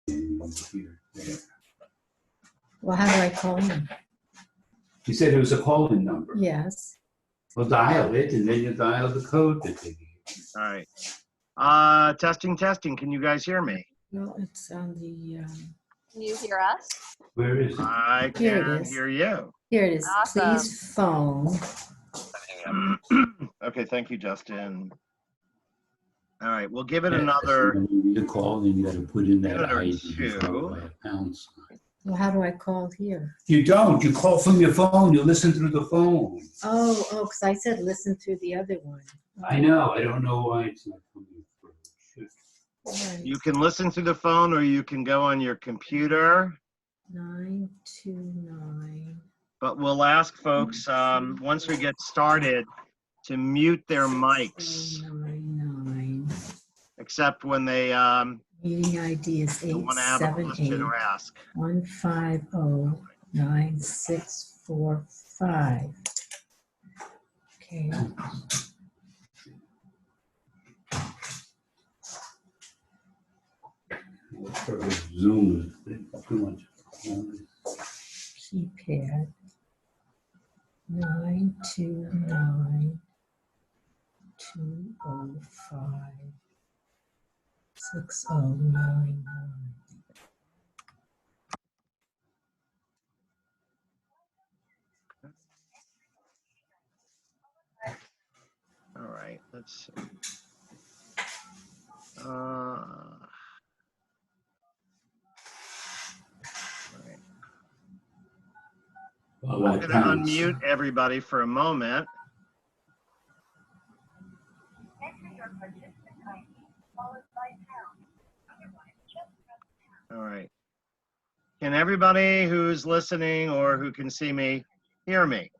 Here. There. Well, how do I call him? You said it was a call-in number. Yes. Well, dial it, and then you dial the code that they give. All right. Testing. Can you guys hear me? No, it's on the. Can you hear us? Where is it? I Here it can is. hear you. Here it is. Awesome. Please phone. Okay, thank you, Justin. All right, we'll give it another. When you need a call, then you got to put in that Another ID two. followed by a pound sign. Well, how do I call here? You don't. You call from your phone. You listen through the phone. Oh, because I said listen through the other one. I know. I don't know why it's not coming through. Right. You can listen through the phone, or you can go on your computer. 929. But we'll ask folks once we get started to mute their mics, 99. except when they Meeting ID is want to have a question 878 or ask. 1509645. Okay. Zoom is too much. Keypad. 929 205 6099. All right, let's see. I'm going to unmute everybody for a moment. All right. Can everybody who's listening or who can see me hear me?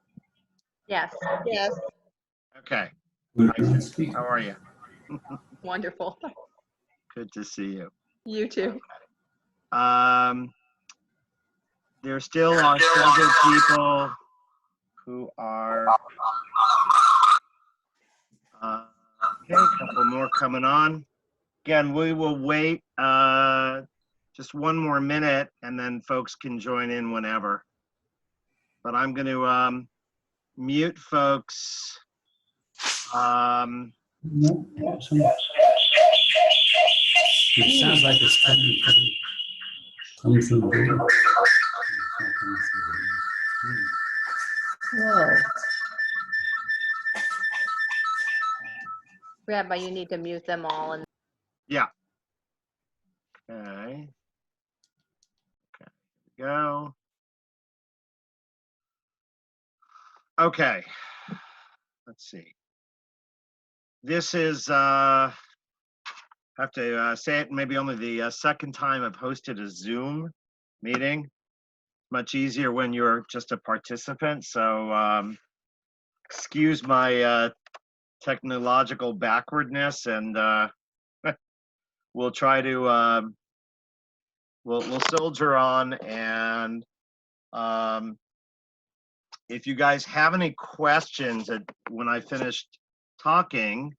Yes. Yes, Okay. How are you? wonderful. Good to see you. You too. There still are several people who are, okay, a couple more coming on. Again, we will wait just one more minute and then folks can join in whenever. But I'm going to mute folks. No, it sounds like it's coming through the door. Whoa. Yeah, but you need to mute them all. And Yeah. Okay. Okay. Here we go. Okay. Let's see. This is, I have to say it, maybe only the second time I've hosted a Zoom meeting. Much easier when you're just a participant. So excuse my technological backwardness, and we'll try to, we'll soldier on. And if you guys have any questions when I finished talking,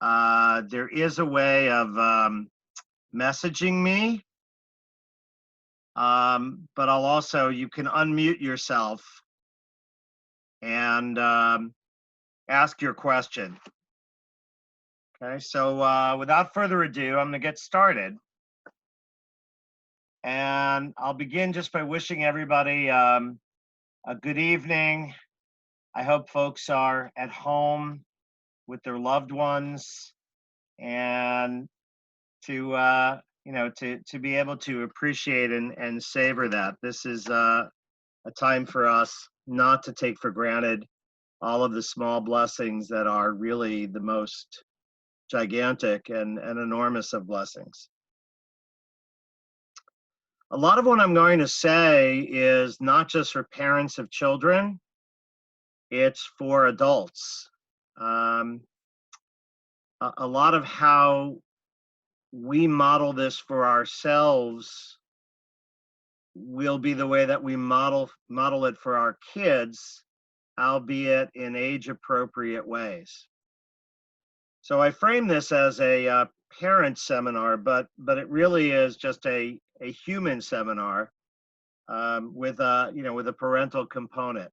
there is a way of messaging me, but I'll also, you can unmute yourself and ask your question. Okay, so without further ado, I'm gonna get started. And I'll begin just by wishing everybody a good evening. I hope folks are at home with their loved ones, and to to be able to appreciate and savor that. This is a time for us not to take for granted all of the small blessings that are really the most gigantic and enormous of blessings. A lot of what I'm going to say is not just for parents of children, it's for adults. A lot of how we model this for ourselves will be the way that we model it for our kids, albeit in age-appropriate ways. So I frame this as a parent seminar, but it really is just a human seminar with a with a parental component.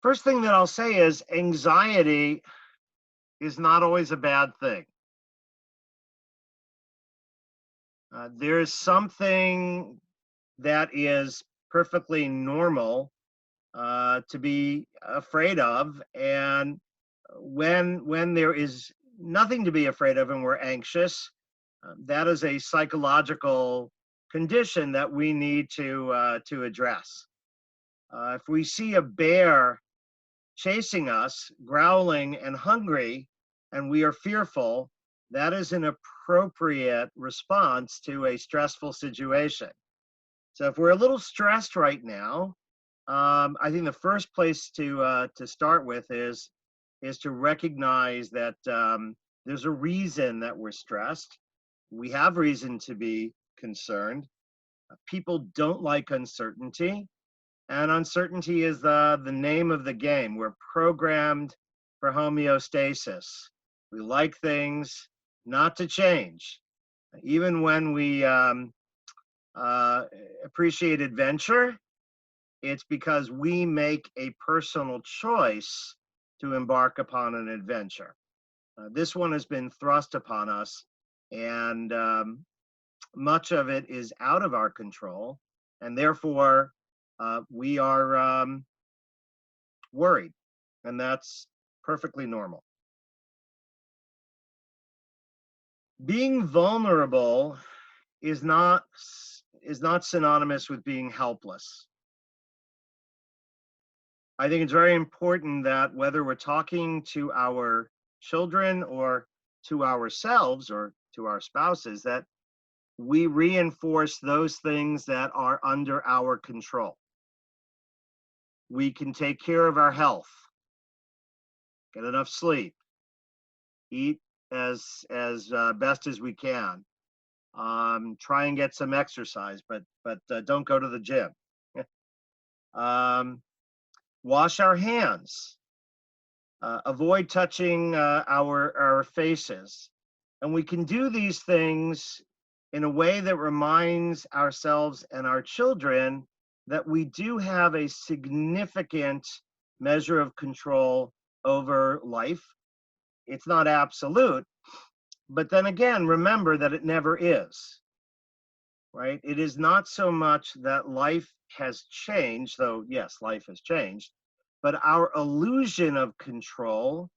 First thing that I'll say is anxiety is not always a bad thing. There's something that is perfectly normal to be afraid of, and when there is nothing to be afraid of and we're anxious, that is a psychological condition that we need to address. If we see a bear chasing us, growling and hungry, and we are fearful, that is an appropriate response to a stressful situation. So if we're a little stressed right now, I think the first place to start with is to recognize that there's a reason that we're stressed. We have reason to be concerned. People don't like uncertainty, and uncertainty is the name of the game. We're programmed for homeostasis. We like things not to change, even when we appreciate adventure. It's because we make a personal choice to embark upon an adventure. This one has been thrust upon us, and much of it is out of our control, and therefore we are worried, and that's perfectly normal. Being vulnerable is not synonymous with being helpless. I think it's very important that whether we're talking to our children or to ourselves or to our spouses, that we reinforce those things that are under our control. We can take care of our health, get enough sleep, eat as best as we can, try and get some exercise, but don't go to the gym. Wash our hands, avoid touching our faces. And we can do these things in a way that reminds ourselves and our children that we do have a significant measure of control over life. It's not absolute, but then again, remember that it never is, right? It is not so much that life has changed, though yes, life has changed, but our illusion of control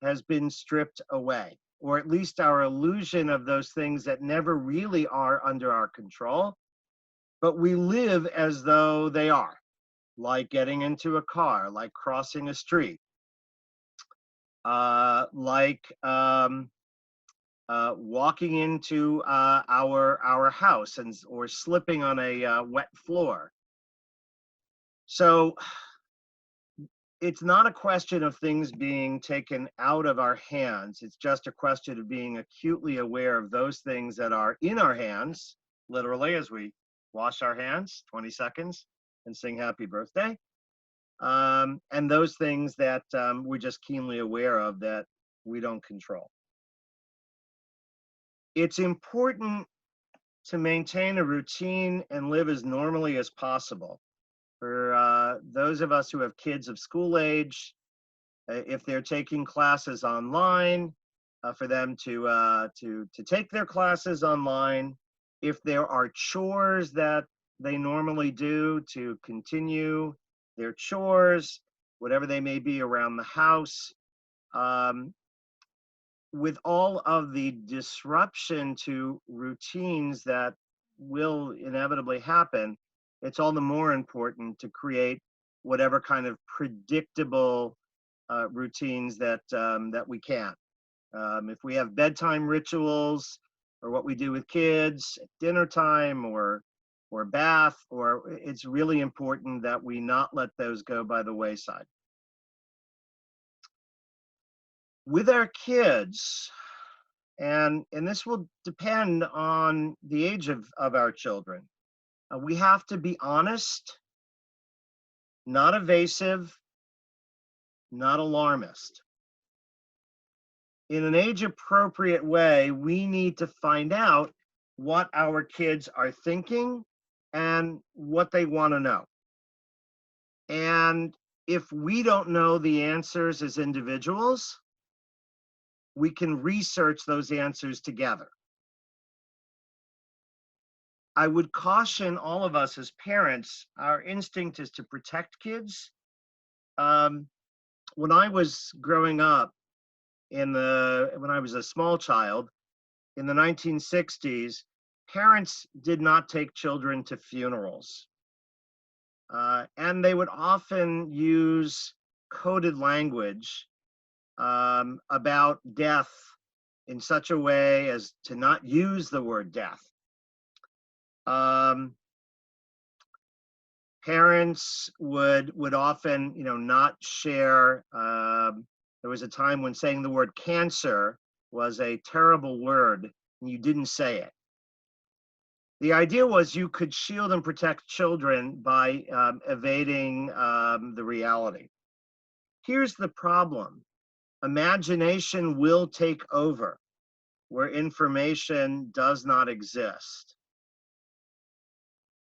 has been stripped away, or at least our illusion of those things that never really are under our control, but we live as though they are, like getting into a car, like crossing a street, like walking into our house or slipping on a wet floor. So it's not a question of things being taken out of our hands. It's just a question of being acutely aware of those things that are in our hands, literally, as we wash our hands 20 seconds and sing happy birthday. And those things that we're just keenly aware of that we don't control. It's important to maintain a routine and live as normally as possible. For those of us who have kids of school age, if they're taking classes online, for them to take their classes online. If there are chores that they normally do, to continue their chores, whatever they may be around the house. With all of the disruption to routines that will inevitably happen, it's all the more important to create whatever kind of predictable routines that we can. If we have bedtime rituals, or what we do with kids at dinner time, or bath, or it's really important that we not let those go by the wayside. With our kids, and this will depend on the age of our children, we have to be honest, not evasive, not alarmist. in an age-appropriate way, we need to find out what our kids are thinking and what they want to know. And if we don't know the answers as individuals, we can research those answers together. I would caution all of us as parents, our instinct is to protect kids. When I was growing up, when I was a small child in the 1960s, parents did not take children to funerals. And they would often use coded language about death in such a way as to not use the word death. Parents would often, not share. There was a time when saying the word cancer was a terrible word, and you didn't say it. The idea was you could shield and protect children by evading the reality. Here's the problem. Imagination will take over where information does not exist.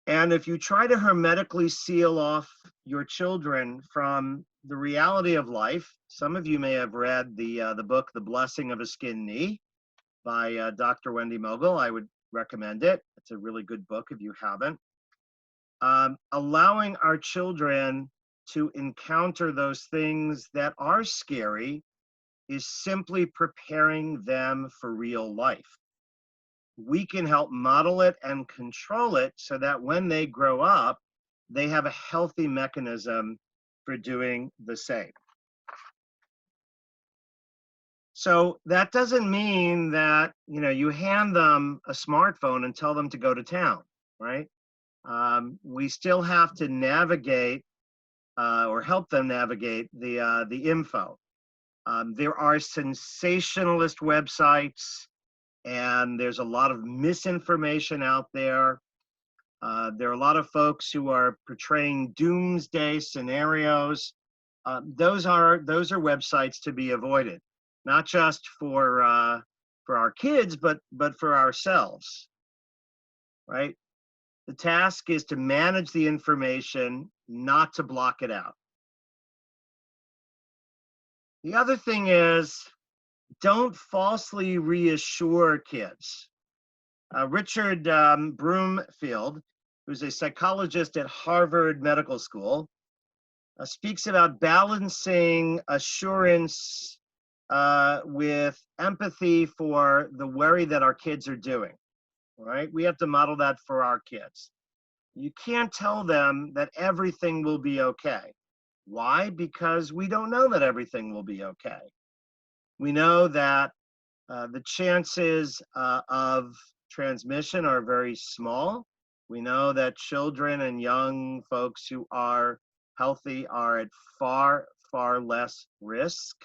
And if you try to hermetically seal off your children from the reality of life, some of you may have read the book, The Blessing of a Skinned Knee by Dr. Wendy Mogul. I would recommend it. It's a really good book if you haven't. Allowing our children to encounter those things that are scary is simply preparing them for real life. We can help model it and control it so that when they grow up, they have a healthy mechanism for doing the same. So that doesn't mean that, you hand them a smartphone and tell them to go to town, right? We still have to navigate or help them navigate the info. There are sensationalist websites, and there's a lot of misinformation out there. There are a lot of folks who are portraying doomsday scenarios. Those are websites to be avoided, not just for our kids, but for ourselves, right? The task is to manage the information, not to block it out. The other thing is, don't falsely reassure kids. Richard Broomfield, who's a psychologist at Harvard Medical School, speaks about balancing assurance with empathy for the worry that our kids are doing, right? We have to model that for our kids. You can't tell them that everything will be okay. Why? Because we don't know that everything will be okay. We know that the chances of transmission are very small. We know that children and young folks who are healthy are at far, far less risk.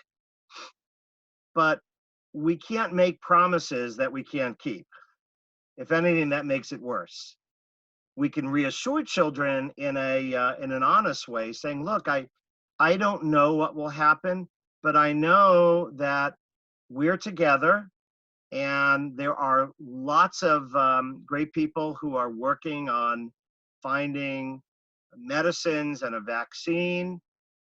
But we can't make promises that we can't keep. If anything, that makes it worse. We can reassure children in an honest way, saying, look, I don't know what will happen, but I know that we're together, and there are lots of great people who are working on finding medicines and a vaccine.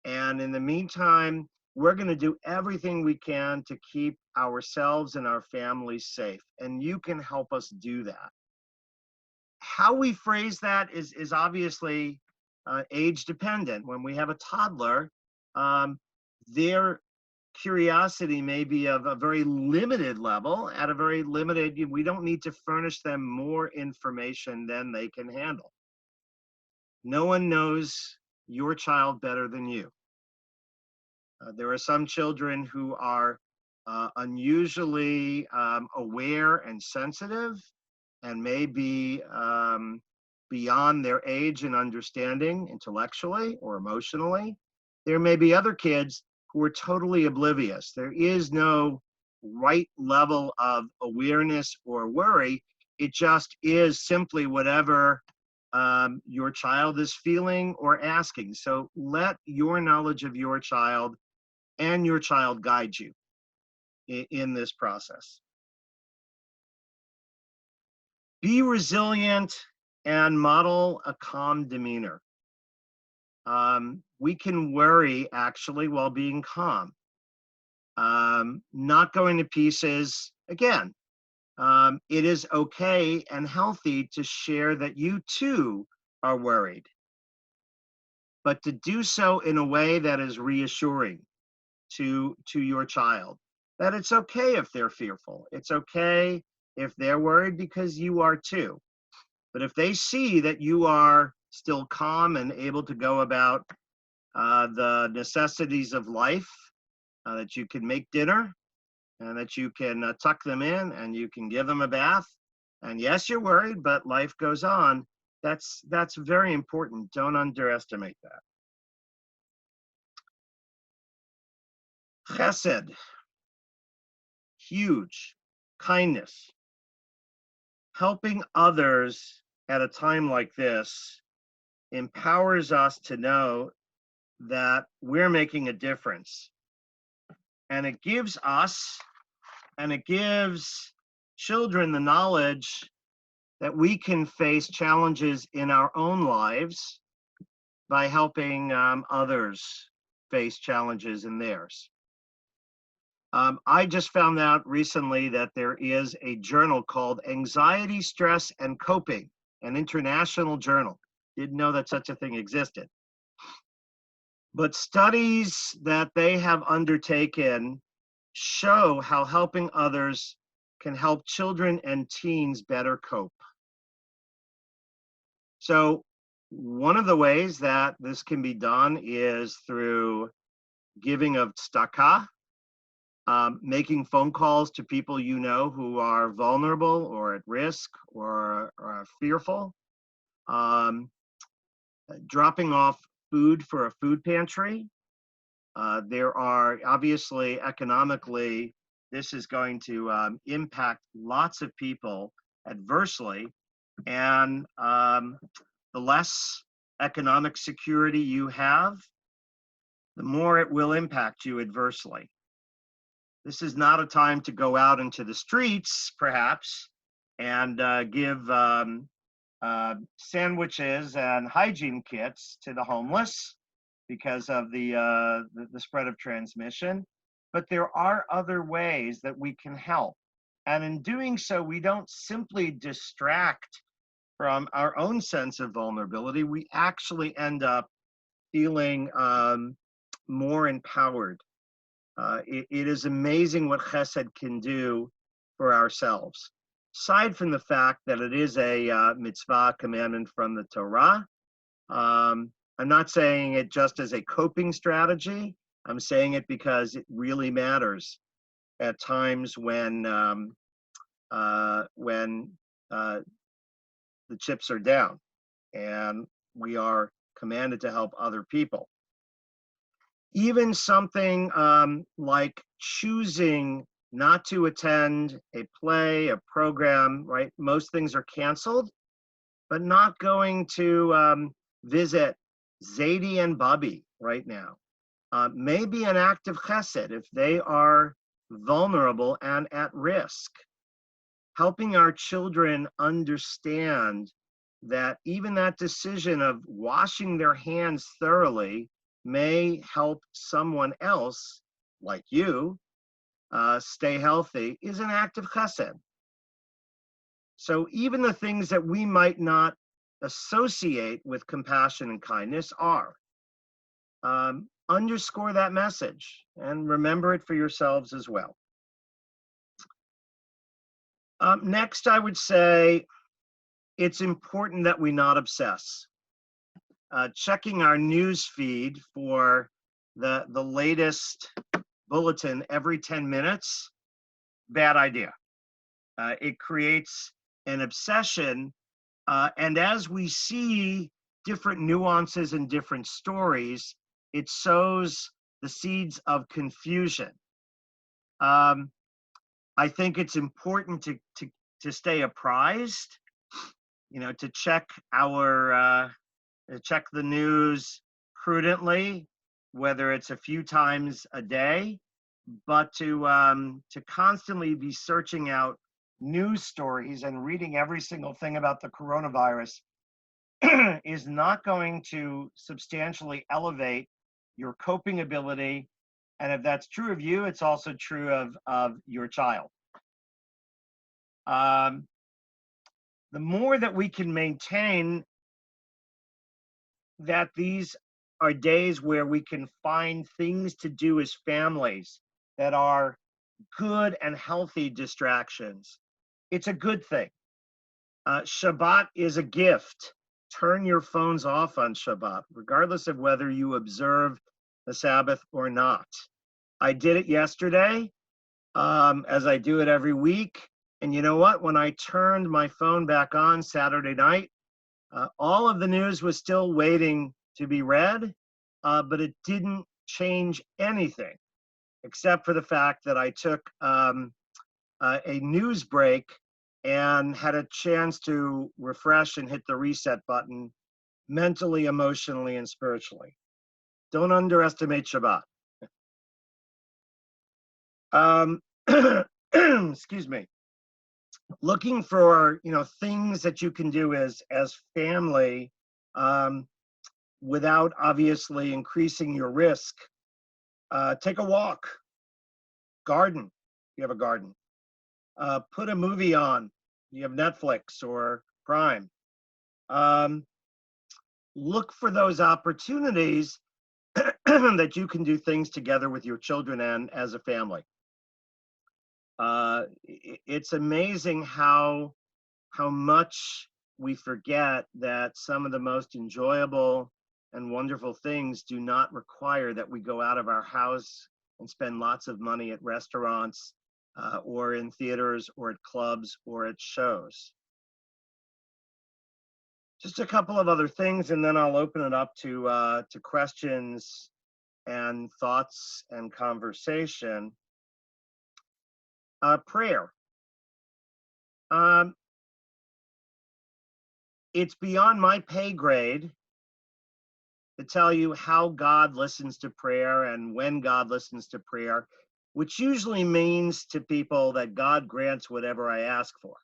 And in the meantime, we're going to do everything we can to keep ourselves and our families safe. And you can help us do that. How we phrase that is obviously age dependent. When we have a toddler, their curiosity may be of a very limited level, at a very limited, we don't need to furnish them more information than they can handle. No one knows your child better than you. There are some children who are unusually aware and sensitive, and may be beyond their age and understanding intellectually or emotionally. There may be other kids who are totally oblivious. There is no right level of awareness or worry. It just is simply whatever your child is feeling or asking. So let your knowledge of your child and your child guide you. in this process. Be resilient and model a calm demeanor. We can worry actually while being calm. Not going to pieces. Again, it is okay and healthy to share that you too are worried, but to do so in a way that is reassuring to your child, that it's okay if they're fearful. It's okay if they're worried because you are too. But if they see that you are still calm and able to go about the necessities of life, that you can make dinner and that you can tuck them in and you can give them a bath, and yes, you're worried, but life goes on. That's very important. Don't underestimate that. Chesed, huge. Kindness, helping others at a time like this empowers us to know that we're making a difference. And it gives us, and it gives children the knowledge that we can face challenges in our own lives by helping others face challenges in theirs. I just found out recently that there is a journal called Anxiety, Stress, and Coping, an international journal. Didn't know that such a thing existed. But studies that they have undertaken show how helping others can help children and teens better cope. So one of the ways that this can be done is through giving of tzedakah, making phone calls to people you know who are vulnerable or at risk or are fearful, dropping off food for a food pantry. There are obviously economically, this is going to impact lots of people adversely, and the less economic security you have, the more it will impact you adversely. This is not a time to go out into the streets, perhaps, and give sandwiches and hygiene kits to the homeless because of the spread of transmission. But there are other ways that we can help. And in doing so, we don't simply distract from our own sense of vulnerability. We actually end up feeling more empowered. It is amazing what chesed can do for ourselves. Aside from the fact that it is a mitzvah commandment from the Torah, I'm not saying it just as a coping strategy. I'm saying it because it really matters at times when the chips are down and we are commanded to help other people. Even something like choosing not to attend a play, a program, right? Most things are canceled, but not going to visit Zadie and Bubby right now may be an act of chesed if they are vulnerable and at risk. Helping our children understand that even that decision of washing their hands thoroughly may help someone else, like you, stay healthy is an act of chesed. So even the things that we might not associate with compassion and kindness are. Underscore that message and remember it for yourselves as well. Next, I would say it's important that we not obsess. Checking our news feed for the latest bulletin every 10 minutes, bad idea. It creates an obsession, and as we see different nuances and different stories, it sows the seeds of confusion. I think it's important to stay apprised, to check check the news prudently, whether it's a few times a day, but to constantly be searching out news stories and reading every single thing about the coronavirus is not going to substantially elevate your coping ability. And if that's true of you, it's also true of your child. The more that we can maintain that these are days where we can find things to do as families that are good and healthy distractions, it's a good thing. Shabbat is a gift. Turn your phones off on Shabbat, regardless of whether you observe the Sabbath or not. I did it yesterday, as I do it every week. And you know what? When I turned my phone back on Saturday night, all of the news was still waiting to be read, but it didn't change anything, except for the fact that I took a news break and had a chance to refresh and hit the reset button mentally, emotionally, and spiritually. Don't underestimate Shabbat. Excuse me. Looking for, things that you can do as family without obviously increasing your risk. Take a walk, garden, if you have a garden. Put a movie on, you have Netflix or Prime. Look for those opportunities that you can do things together with your children and as a family. It's amazing how much we forget that some of the most enjoyable and wonderful things do not require that we go out of our house and spend lots of money at restaurants or in theaters or at clubs or at shows. Just a couple of other things, and then I'll open it up to questions and thoughts and conversation. Prayer. It's beyond my pay grade to tell you how God listens to prayer and when God listens to prayer, which usually means to people that God grants whatever I ask for.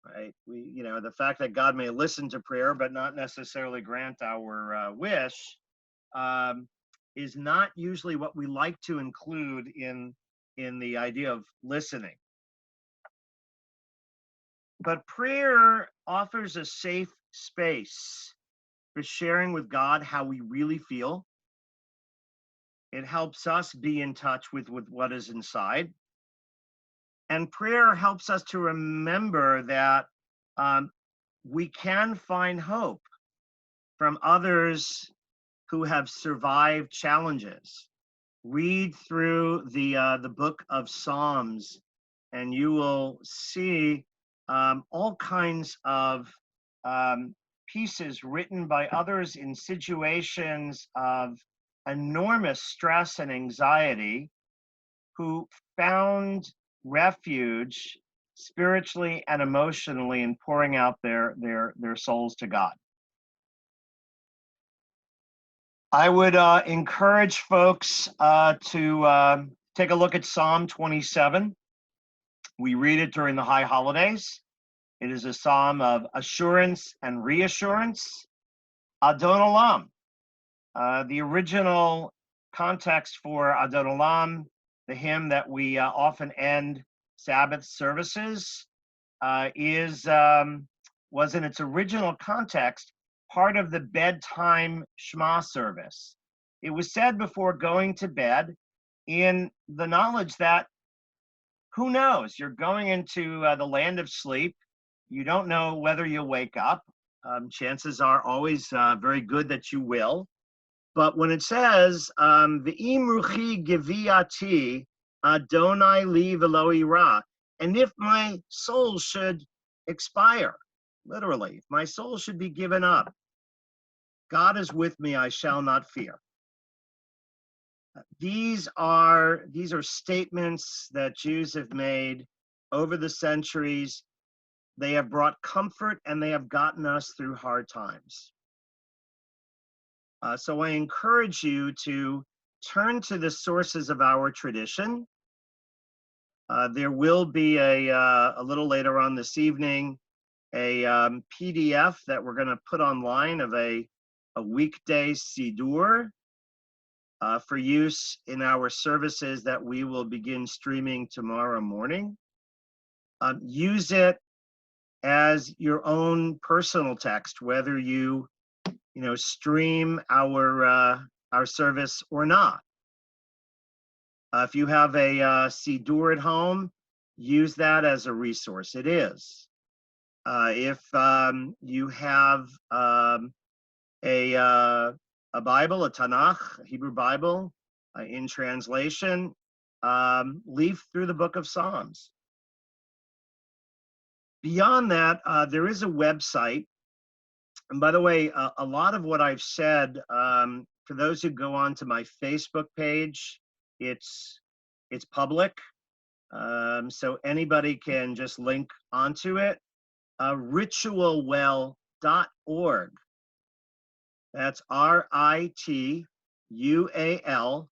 Right? The fact that God may listen to prayer but not necessarily grant our wish is not usually what we like to include in the idea of listening. But prayer offers a safe space for sharing with God how we really feel. It helps us be in touch with what is inside. And prayer helps us to remember that we can find hope from others who have survived challenges. Read through the book of Psalms, and you will see all kinds of pieces written by others in situations of enormous stress and anxiety, who found refuge spiritually and emotionally in pouring out their souls to God. I would encourage folks to take a look at Psalm 27. We read it during the high holidays. It is a psalm of assurance and reassurance. Adon Olam. The original context for Adon Olam, the hymn that we often end Sabbath services, was in its original context part of the bedtime Shema service. It was said before going to bed in the knowledge that, who knows, you're going into the land of sleep. You don't know whether you'll wake up. Chances are always very good that you will. But when it says, V'im ruchi geviati Adonai li v'lo ira, and if my soul should expire, literally, if my soul should be given up, God is with me, I shall not fear. These are statements that Jews have made over the centuries. They have brought comfort and they have gotten us through hard times. So I encourage you to turn to the sources of our tradition. There will be a little later on this evening, a PDF that we're going to put online of a weekday Siddur for use in our services that we will begin streaming tomorrow morning. Use it as your own personal text, whether you stream our service or not. If you have a Siddur at home, use that as a resource. It is. If you have a Bible, a Tanakh, a Hebrew Bible in translation, leaf through the book of Psalms. Beyond that, there is a website. And by the way, a lot of what I've said, for those who go on to my Facebook page, it's public. So anybody can just link onto it. Ritualwell.org. That's RITUALWELL,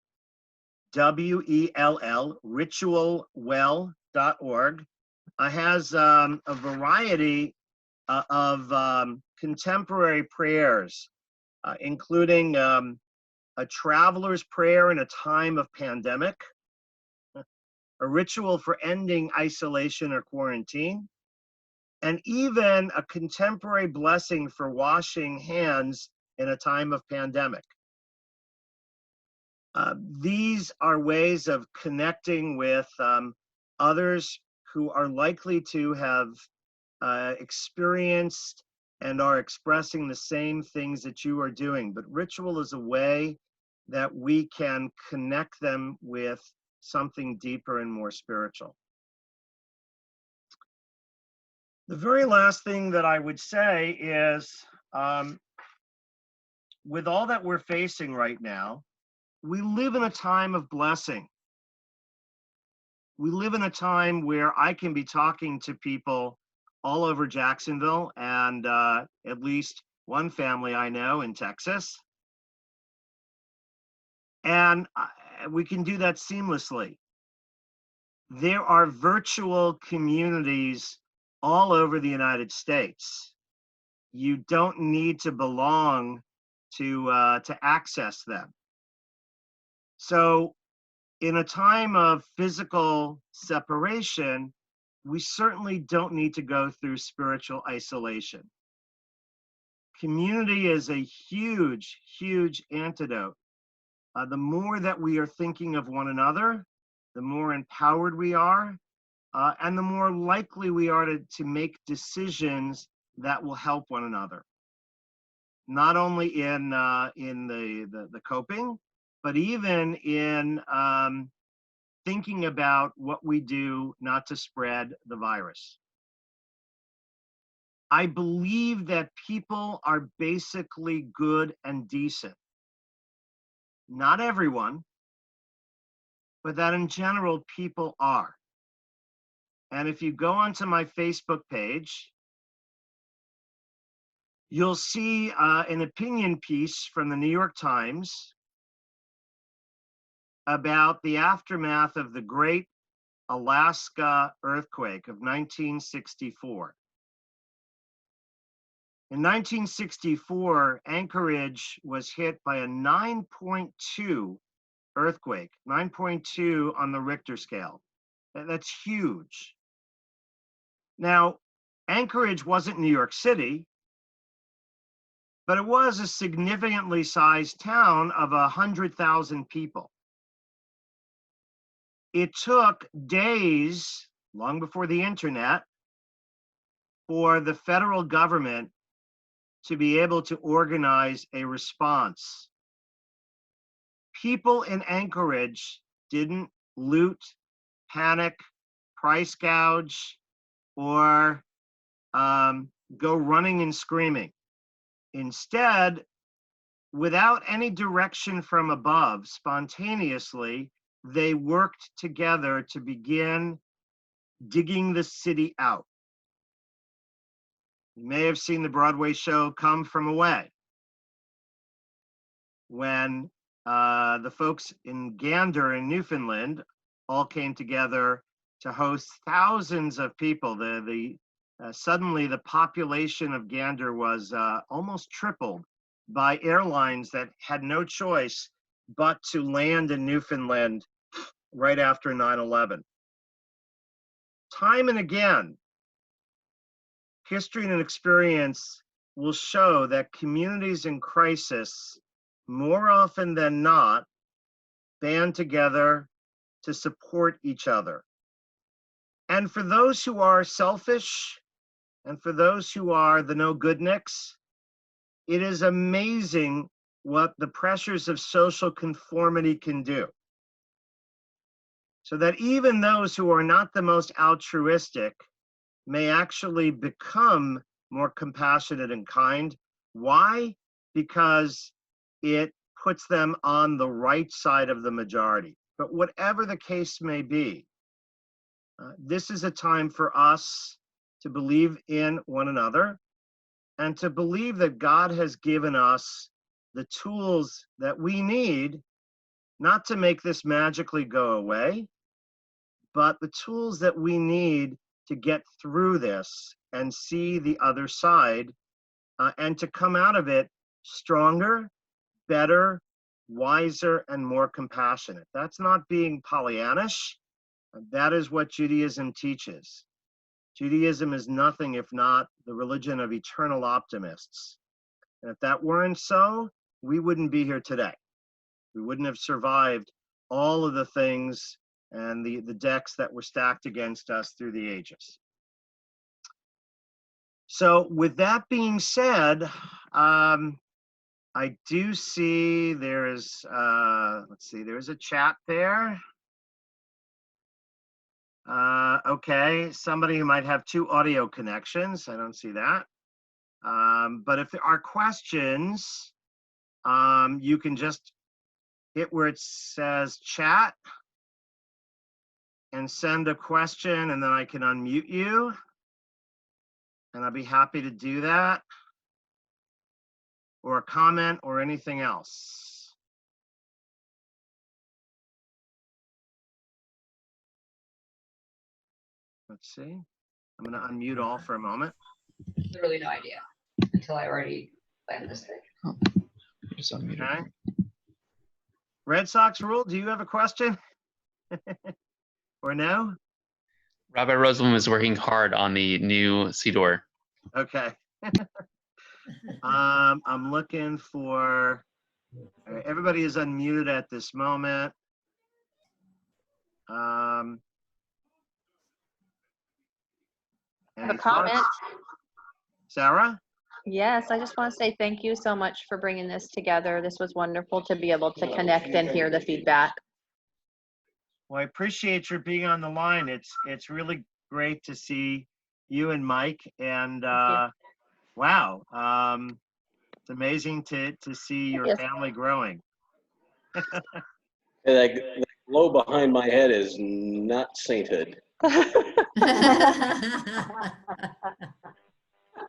ritualwell.org. Has a variety of contemporary prayers, including a traveler's prayer in a time of pandemic, a ritual for ending isolation or quarantine, and even a contemporary blessing for washing hands in a time of pandemic. These are ways of connecting with others who are likely to have experienced and are expressing the same things that you are doing. But ritual is a way that we can connect them with something deeper and more spiritual. The very last thing that I would say is, with all that we're facing right now, we live in a time of blessing. We live in a time where I can be talking to people all over Jacksonville and at least one family I know in Texas. And we can do that seamlessly. There are virtual communities all over the United States. You don't need to belong to access them. So in a time of physical separation, we certainly don't need to go through spiritual isolation. Community is a huge, huge antidote. The more that we are thinking of one another, the more empowered we are, and the more likely we are to make decisions that will help one another. Not only in the coping, but even in thinking about what we do not to spread the virus. I believe that people are basically good and decent. Not everyone, but that in general people are. And if you go onto my Facebook page, you'll see an opinion piece from the New York Times about the aftermath of the Great Alaska Earthquake of 1964. In 1964, Anchorage was hit by a 9.2 earthquake, 9.2 on the Richter scale. That's huge. Now, Anchorage wasn't New York City, but it was a significantly sized town of 100,000 people. It took days, long before the internet, for the federal government to be able to organize a response. People in Anchorage didn't loot, panic, price gouge, or go running and screaming. Instead, without any direction from above, spontaneously, they worked together to begin digging the city out. You may have seen the Broadway show Come From Away. When the folks in Gander in Newfoundland all came together to host thousands of people. Suddenly the population of Gander was almost tripled by airlines that had no choice but to land in Newfoundland right after 9/11. Time and again, history and experience will show that communities in crisis, more often than not, band together to support each other. And for those who are selfish, and for those who are the no-goodniks, it is amazing what the pressures of social conformity can do. So that even those who are not the most altruistic may actually become more compassionate and kind. Why? Because it puts them on the right side of the majority. But whatever the case may be, this is a time for us to believe in one another and to believe that God has given us the tools that we need, not to make this magically go away, but the tools that we need to get through this and see the other side, and to come out of it stronger, better, wiser, and more compassionate. That's not being Pollyannish. That is what Judaism teaches. Judaism is nothing if not the religion of eternal optimists. And if that weren't so, we wouldn't be here today. We wouldn't have survived all of the things and the decks that were stacked against us through the ages. So with that being said, I do see there's, let's see, there's a chat there. Okay, somebody who might have two audio connections. I don't see that. But if there are questions, you can just hit where it says chat and send a question, and then I can unmute you. And I'll be happy to do that. Or a comment or anything else. Let's see. I'm gonna unmute all for a moment. Literally no idea until I already planned this thing. Just unmuted. Okay. Red Sox rule, do you have a question? Or no? Rabbi Rosalem is working hard on the new Siddur. Okay. I'm looking for, everybody is unmuted at this moment. A Any comment? thoughts? Sarah? Yes, I just want to say thank you so much for bringing this together. This was wonderful to be able to connect and hear the feedback. Well, I appreciate your being on the line. It's really great to see you and Mike, and wow, it's amazing to see your Yes. family growing. That glow behind my head is not sainthood.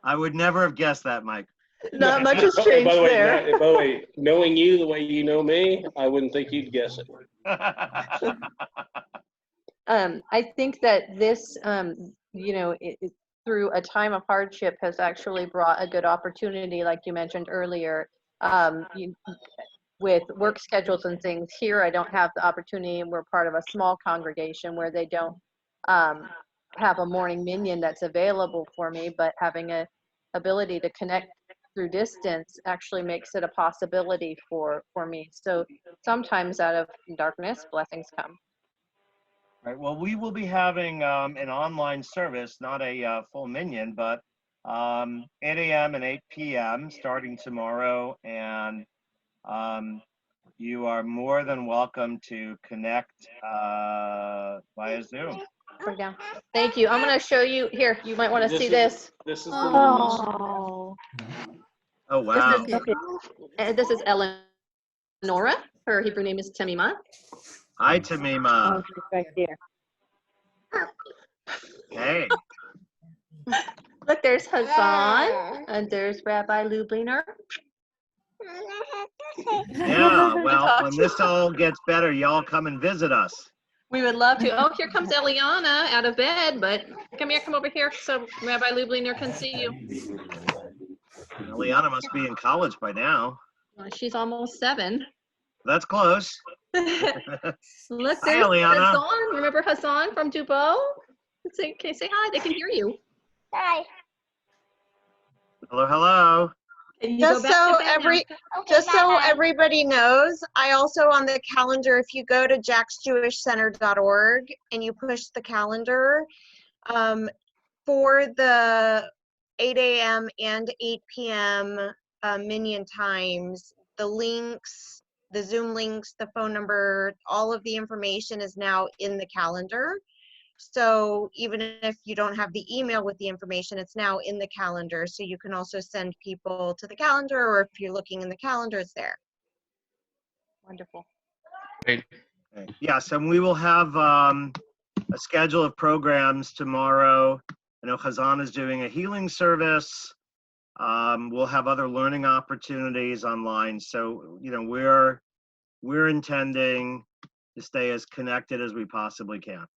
I would never have guessed that, Mike. Not much has By changed the way, there. by the way, knowing you the way you know me, I wouldn't think you'd guess it. I think that this, through a time of hardship has actually brought a good opportunity, like you mentioned earlier. With work schedules and things here, I don't have the opportunity, and we're part of a small congregation where they don't have a morning minion that's available for me, but having a ability to connect through distance actually makes it a possibility for me. So sometimes out of darkness, blessings come. Right. Well, we will be having an online service, not a full minion, but 8 a.m. and 8 p.m. starting tomorrow. And you are more than welcome to connect via Zoom. Put it down. Thank you. I'm going to show you here. You might want to see this. This is the Oh, Oh, wow. this is Eleonora. Her Hebrew name is Tamima. Hi, Tamima. She's right there. Hey. Look, there's Hassan, and there's Rabbi Lubliner. Yeah, well, when this all gets better, y'all come and visit us. We would love to. Oh, here comes Eliana out of bed, but come over here so Rabbi Lubliner can see you. Eliana must be in college by now. She's almost 7. That's close. Look, Hi, there's Eliana. Hassan. Remember Hassan from Dubo? Say hi. They can hear you. Hi. Hello, hello. Can you Just go back so to bed now? Just so everybody knows, I also on the calendar, if you go to jacksjewishcenter.org and you push the calendar, for the 8 a.m. and 8 p.m. Minion times, the links, the Zoom links, the phone number, all of the information is now in the calendar. So even if you don't have the email with the information, it's now in the calendar. So you can also send people to the calendar, or if you're looking in the calendar, it's there. Wonderful. Great. Okay. Yes, and we will have a schedule of programs tomorrow. I know Chazan is doing a healing service. We'll have other learning opportunities online. So, you know, we're intending to stay as connected as we possibly can.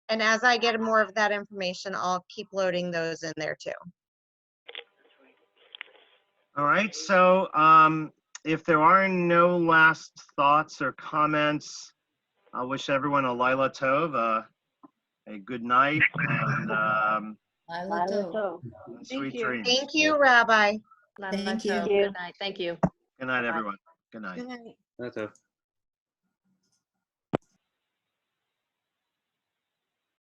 And as I get more of that information, I'll keep loading those in there too. All right, so if there are no last thoughts or comments, I wish everyone a Laila Tov, a good night, and sweet dreams. Thank you, Rabbi. Good night. Thank you. Good night, everyone. Good night. Good night. That's a